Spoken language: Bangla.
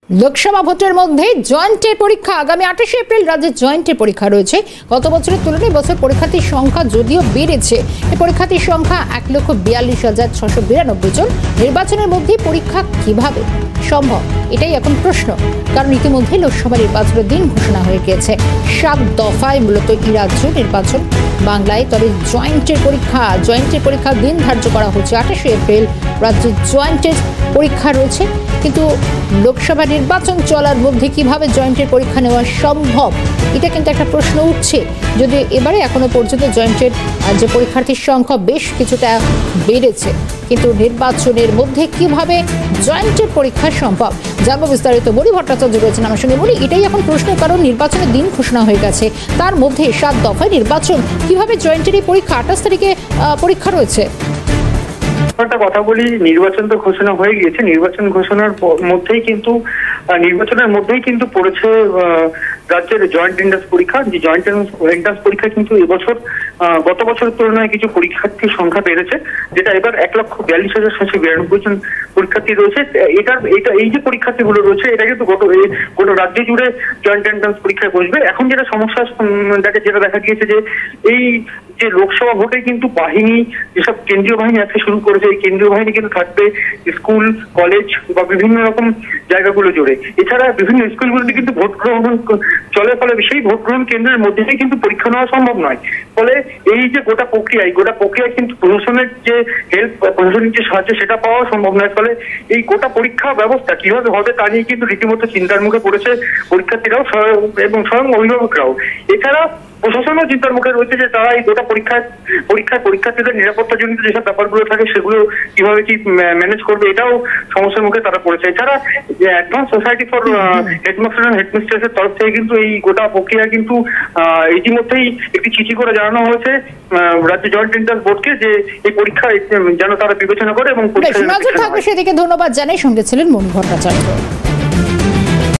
লোকসভা ভোটের মধ্যে জয়েন্টের পরীক্ষা আগামী 28 এপ্রিল রাজ্যে জয়েন্টের পরীক্ষা রয়েছে। গত বছরের তুলনায় বছর পরীক্ষার্থীর সংখ্যা যদিও বেড়েছে, এই পরীক্ষার্থীর সংখ্যা 1,42,692 জন। নির্বাচনের মধ্যে পরীক্ষা কিভাবে সম্ভব, এটাই এখন প্রশ্ন। কারণ ইতিমধ্যে লোকসভা নির্বাচনের দিন ঘোষণা হয়ে গিয়েছে। 7 দফায় মূলত এই রাজ্য নির্বাচন বাংলায়। তবে জয়েন্টের পরীক্ষার দিন ধার্য করা হচ্ছে 28 এপ্রিল। রাজ্যে জয়েন্টের পরীক্ষা রয়েছে, কিন্তু লোকসভা নির্বাচন চলার মধ্যে কিভাবে জয়েন্টের পরীক্ষা নেওয়া সম্ভব, এটা কিন্তু একটা প্রশ্ন উঠছে। যদি এবারে এখনো পর্যন্ত জয়েন্টের যে পরীক্ষার্থীর সংখ্যা বেশ কিছুটা বেড়েছে, কিন্তু নির্বাচনের মধ্যে কিভাবে জয়েন্টের পরীক্ষা সম্ভব জানবো বিস্তারিত। মণি ভট্টাচার্য রয়েছেন আমার সঙ্গে। মণি, এটাই এখন প্রশ্ন, কারণ নির্বাচনের দিন ঘোষণা হয়ে গেছে, তার মধ্যে 7 দফায় নির্বাচন, কিভাবে জয়েন্টের এই পরীক্ষা 28 তারিখে পরীক্ষা রয়েছে। একটা কথা বলি, নির্বাচন তো ঘোষণা হয়ে গিয়েছে। নির্বাচনের মধ্যেই কিন্তু পড়েছে রাজ্যের জয়েন্ট এন্ট্রান্স পরীক্ষা। যে জয়েন্ট এন্ট্রান্স পরীক্ষা কিন্তু এবছর গত বছরের তুলনায় কিছু পরীক্ষার্থীর সংখ্যা বেড়েছে, যেটা এবার 1,42,792 জন পরীক্ষার্থী রয়েছে। এই যে পরীক্ষার্থীগুলো রয়েছে, এটা কিন্তু গোটা রাজ্য জুড়ে জয়েন্ট এন্ট্রান্স পরীক্ষায় বসবে। এখন যেটা সমস্যা যেটা দেখা গিয়েছে যে এই যে লোকসভা ভোটে কিন্তু বাহিনী, যেসব কেন্দ্রীয় বাহিনী আজকে শুরু করেছে, এই কেন্দ্রীয় বাহিনী কিন্তু থাকবে স্কুল, কলেজ বা বিভিন্ন রকম জায়গাগুলো জুড়ে। এছাড়া বিভিন্ন স্কুলগুলোতে কিন্তু ভোট গ্রহণ চলে, ফলে সেই ভোট গ্রহণ কেন্দ্রের মধ্যেই কিন্তু পরীক্ষা নেওয়া সম্ভব নয়। ফলে এই যে গোটা প্রক্রিয়ায় কিন্তু প্রশাসনের যে হেল্প, প্রশাসনিক যে সাহায্য, সেটা পাওয়া সম্ভব নয়। ফলে এই গোটা পরীক্ষা ব্যবস্থা কিভাবে হবে তা নিয়ে কিন্তু রীতিমতো চিন্তার মুখে পড়েছে পরীক্ষার্থীরাও এবং স্বয়ং অভিভাবকরাও। এছাড়া প্রশাসনও চিন্তার মুখে রয়েছে যে তারা এই গোটা পরীক্ষার্থীদের নিরাপত্তাজনিত যেসব ব্যাপারগুলো থাকে সেগুলো কিভাবে কি ম্যানেজ করবে, এটাও সমস্যার মুখে তারা পড়েছে। এছাড়া advance society for headmaster and হেডমিস্ট্রেসের তরফ থেকে কিন্তু এই গোটা প্রক্রিয়া কিন্তু ইতিমধ্যেই একটি চিঠি করে জানানো হয়েছে রাজ্য জয়েন্ট এন্ট্রান্স বোর্ডকে, যে এই পরীক্ষা যেন তারা বিবেচনা করে এবং সেদিকে ধন্যবাদ জানাই। সঙ্গে ছিলেন মণি ভট্টাচার্য।